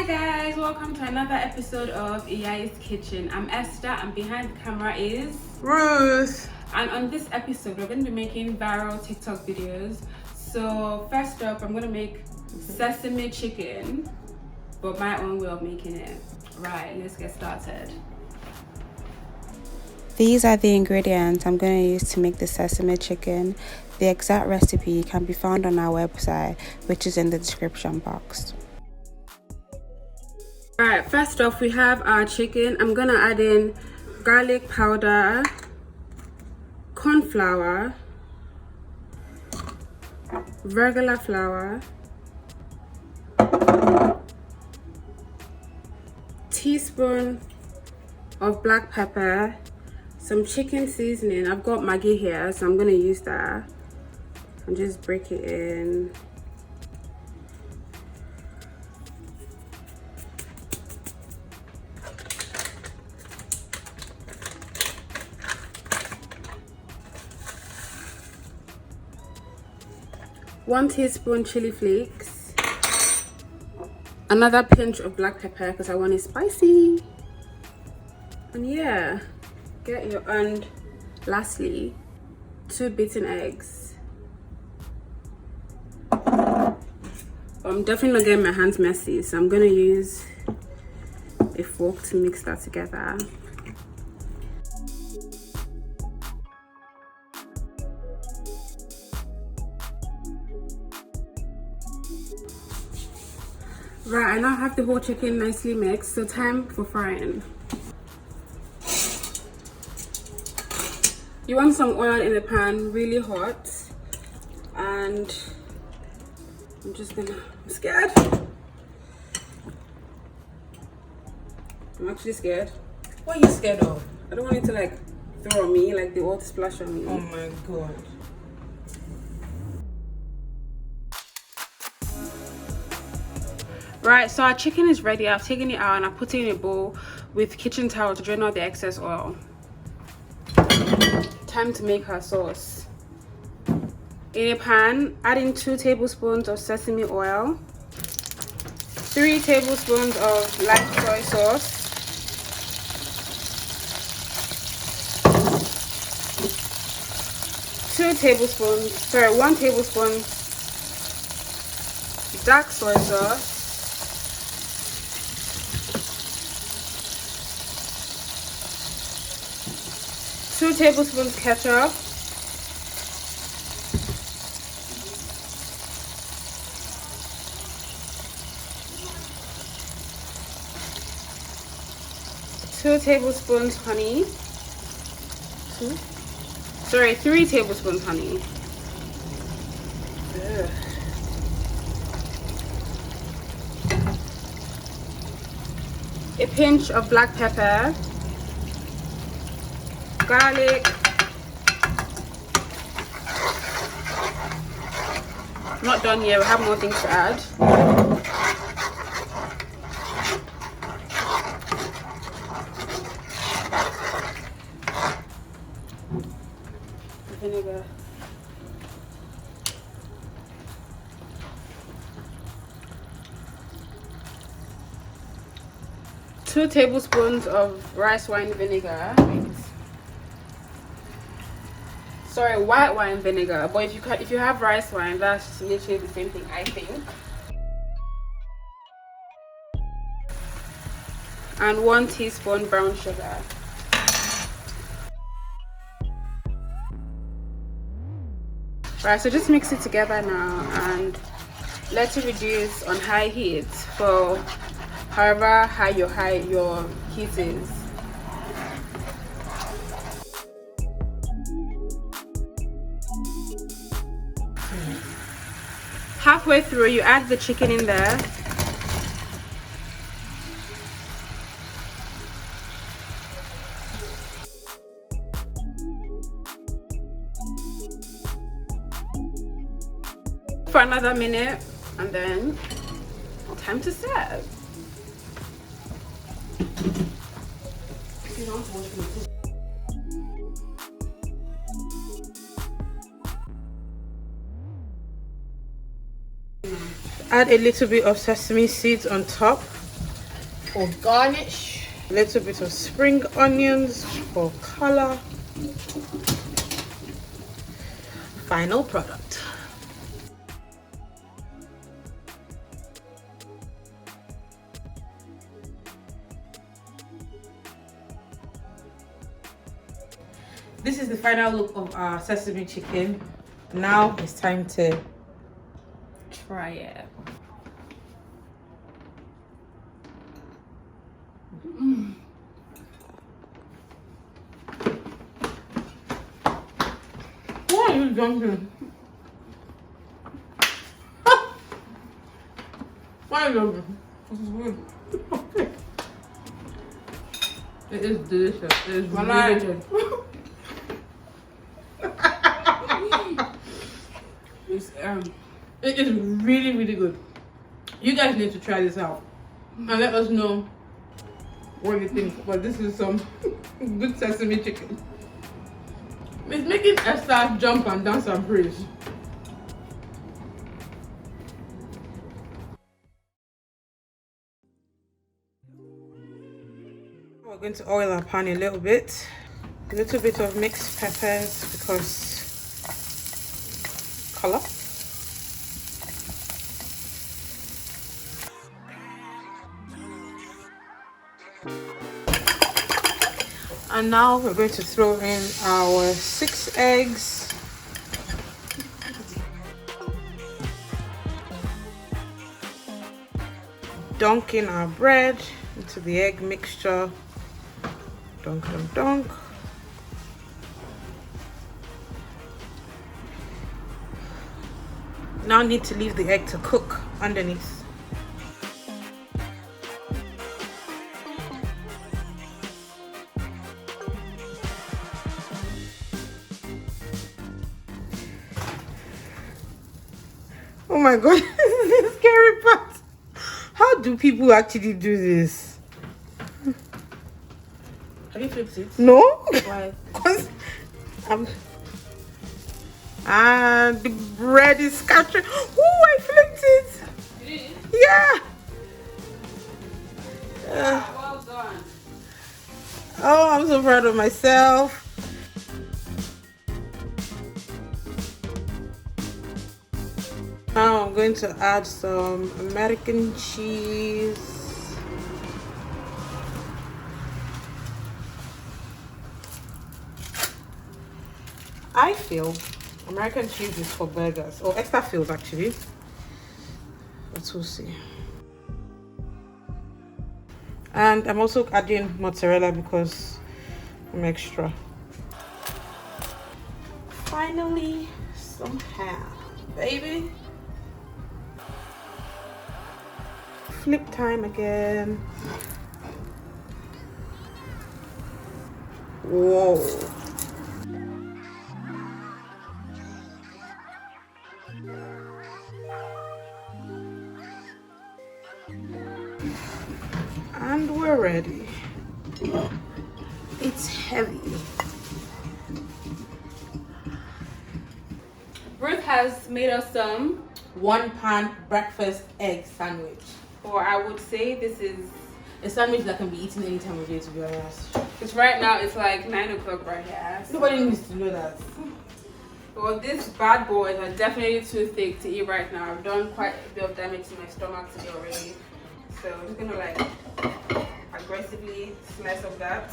Hi guys, welcome to another episode of Iyayiskitchen. I'm Esther and behind the camera is Ruth. And on this episode we're going to be making viral TikTok videos. So first up, I'm going to make sesame chicken, but my own way of making it. Right, let's get started. These are the ingredients I'm going to use to make the sesame chicken. The exact recipe can be found on our website, which is in the description box. Alright, first off we have our chicken. I'm gonna add in garlic powder, corn flour, regular flour, teaspoon of black pepper, some chicken seasoning. I've got Maggi here, so I'm gonna use that and just break it in. One teaspoon chili flakes, another pinch of black pepper because I want it spicy, and yeah, and lastly 2 beaten eggs. I'm definitely not getting my hands messy, so I'm gonna use a fork to mix that together. Right, I now have the whole chicken nicely mixed, so time for frying. You want some oil in the pan, really hot, and I'm scared. I'm actually scared. What are you scared of? I don't want it to like throw on me, like the oil to splash on me. Oh my god. Right, so our chicken is ready. I've taken it out and I put it in a bowl with kitchen towel to drain out the excess oil. Time to make our sauce. In a pan, add in 2 tablespoons of sesame oil, 3 tablespoons of light soy sauce, 1 tablespoon dark soy sauce, 2 tablespoons ketchup, 2 tablespoons honey, 3 tablespoons honey. Ugh. A pinch of black pepper, garlic, not done yet, we have more things to add. Vinegar. Two tablespoons of rice wine vinegar. Sorry, white wine vinegar. But if you have rice wine, that's literally the same thing, I think. And 1 teaspoon brown sugar. Right, so just mix it together now and let it reduce on high heat for however high your heat is. Halfway through, you add the chicken in there. For another minute, and then time to serve. Add a little bit of sesame seeds on top. for garnish. A little bit of spring onions for color. Final product. This is the final look of our sesame chicken. Now it's time to try it. Why are you jumping? Why are you jumping? This is good. It is delicious. It is really good. It is really, really good. You guys need to try this out and let us know what you think. But this is some good sesame chicken. It's making Esther jump and dance and praise. We're going to oil our pan a little bit of mixed peppers because color. And now we're going to throw in our 6 eggs. Dunk in our bread into the egg mixture. Dunk, dunk, dunk. Now need to leave the egg to cook underneath. Oh my god, this is the scary part. How do people actually do this? Have you flipped it? No. Why? Because and the bread is scattering. Oh, I flipped it. You did? Yeah. Well done. Oh, I'm so proud of myself. Now I'm going to add some American cheese. I feel American cheese is for burgers, or Esther feels actually, but we'll see. And I'm also adding mozzarella because I'm extra. Finally, some ham, baby. Flip time again. Whoa. And we're ready. It's heavy. Ruth has made us some 1-pan breakfast egg sandwich. or I would say this is A sandwich that can be eaten any time of day, to be honest. because right now it's like 9 o'clock right here. So. Nobody needs to know that. Well, these bad boys are definitely too thick to eat right now. I've done quite a bit of damage to my stomach today already. So I'm just gonna like aggressively slice up that.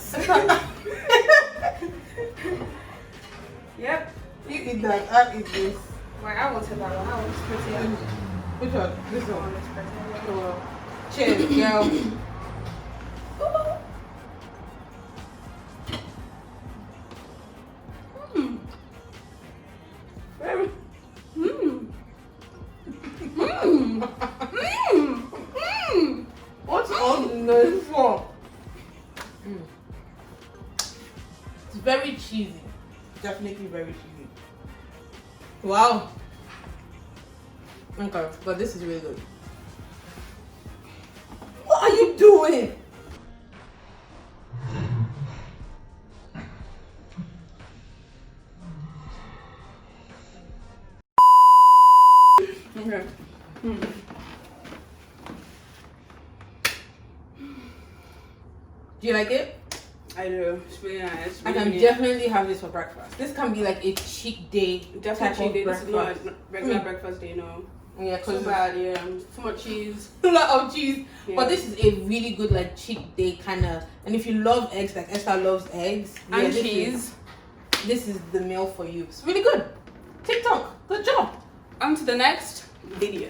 Yep. You eat that, I eat this. Like I wanted that one. That one's pretty. Which one? This That one. one looks pretty. Oh, cheers, girl. Very. What's all the noise for? It's very cheesy. Definitely very cheesy. Wow. Okay, but this is really good. What are you doing? Okay. Do you like it? I do. It's really nice. I can definitely have this for breakfast. This can be like a cheat day. Definitely cheat day. This is not regular breakfast day, no. Yeah, because bad, yeah. Too much cheese. A lot of cheese. Yeah. But this is a really good like cheat day kind of. And if you love eggs, like Esther loves eggs and cheese, this is the meal for you. It's really good. TikTok, good job. On to the next video.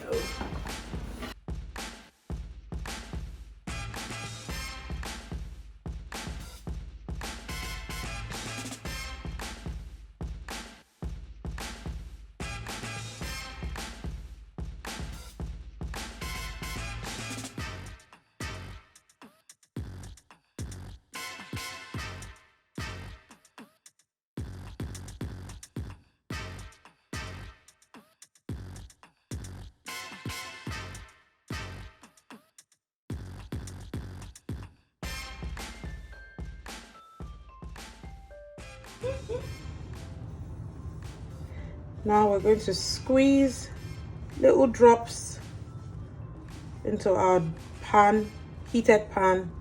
Now we're going to squeeze little drops into our pan, heated pan.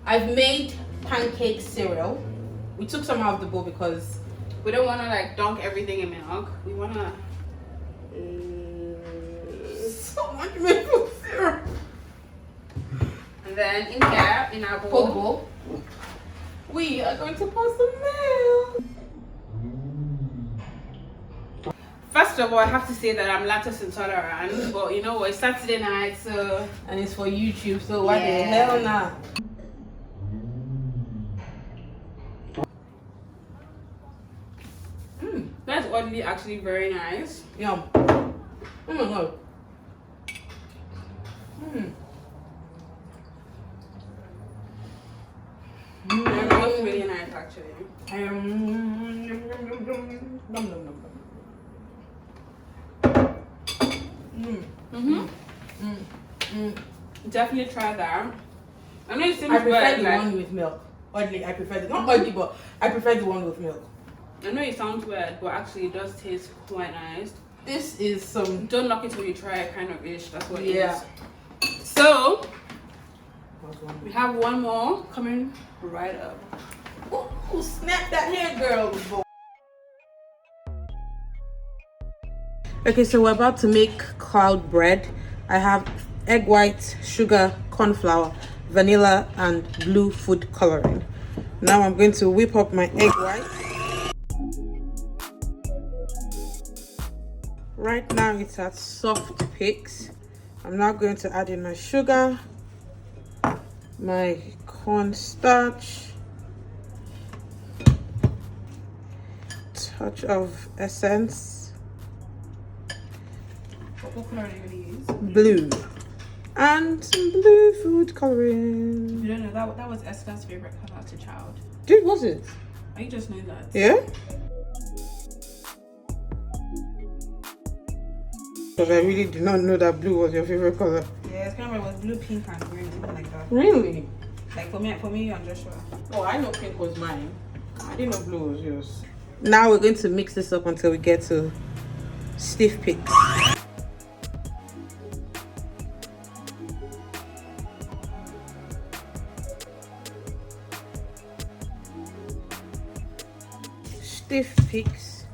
I've made pancake cereal. We took some out of the bowl because we don't want to like dunk everything in milk. We want to so much maple syrup. And then in here, in our bowl, we are going to pour some milk. First of all, I have to say that I'm lactose intolerant, but you know what? It's Saturday night, so and it's for YouTube, so why the hell not? That's oddly actually very nice. Yum. Oh my god. That's really nice actually. Definitely try that. I know it seems I prefer weird, the one with milk. Oddly, I prefer not oddly, but I prefer the one with milk. I know it sounds weird, but actually it does taste quite nice. This is some don't knock it till you try it kind of ish. That's what it is. So we have one more coming right up. Ooh, snap that hair, girl. Okay, so we're about to make cloud bread. I have egg white, sugar, corn flour, vanilla, and blue food coloring. Now I'm going to whip up my egg white. Right now it's at soft peaks. I'm now going to add in my sugar, my cornstarch, touch of essence, What color are you going to use? blue, and some blue food coloring. You don't know that was Esther's favorite color as a child. Dude, was it? I just know that. Yeah? Because I really did not know that blue was your favorite color. Yeah, it's kind of like it was blue, pink, and green, something like that. Really? Like for me and Joshua. Oh, I know pink was mine. I didn't know blue was yours. Now we're going to mix this up until we get to stiff peaks. Stiff peaks.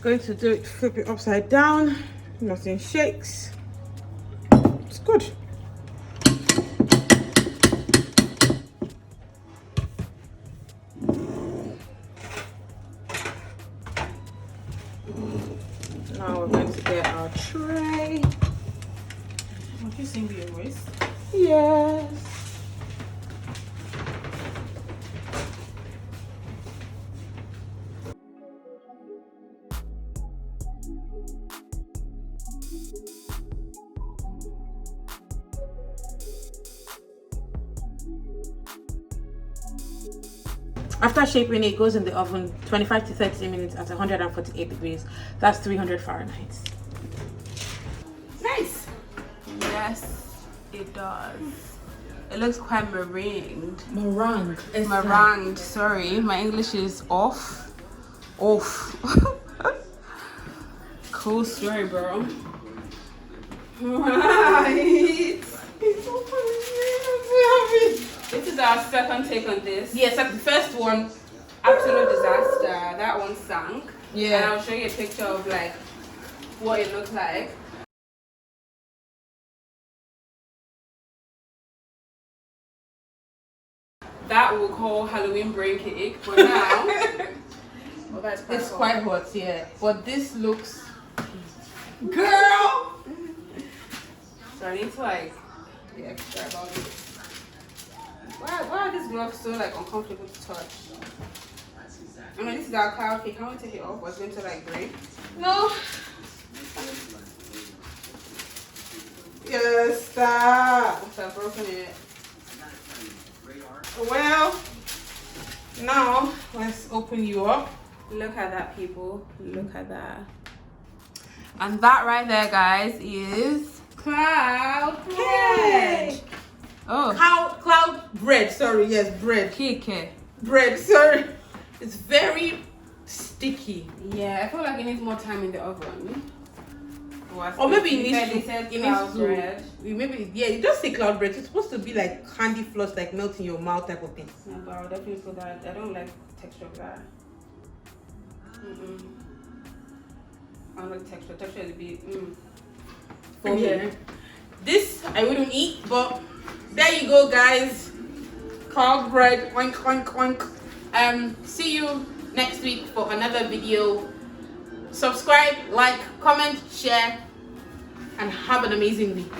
Going to do it, flip it upside down. Nothing shakes. It's good. Now we're going to get our tray. Would you sing with your voice? Yes. After shaping it, goes in the oven 25 to 30 minutes at 148 degrees. That's 300 Fahrenheit. Nice. Yes, it does. It looks quite meringued. Meringue. Meringued. Sorry, my English is off. Cool story, bro. Right. This is our second take on this. Yes, that's the first one. Absolute disaster. That one sank. Yeah. And I'll show you a picture of like what it looks like. That we'll call Halloween brain cake, but now It's quite hot, yeah. But this looks, girl. So I need to like be extra about it. Why are these gloves so like uncomfortable to touch? I mean, this is our cloud cake. Can we take it off? Or it's going to like break? no. Yes, stop. So I've broken it. Well, now let's open you up. Look at that, people. Look at that. And that right there, guys, is cloud bread. Oh, Cloud bread. Sorry, yes, bread. cake. Bread. Sorry, it's very sticky. Yeah, I feel like it needs more time in the oven. Or maybe it needs to. Bread. Maybe you just say cloud bread. It's supposed to be like candy floss, like melt in your mouth type of thing. No, but I'll definitely put that. I don't like the texture of that. I don't like texture. Texture is a bit. For me, this I wouldn't eat, but there you go, guys. Cloud bread. Oink oink oink. See you next week for another video. Subscribe, like, comment, share, and have an amazing week.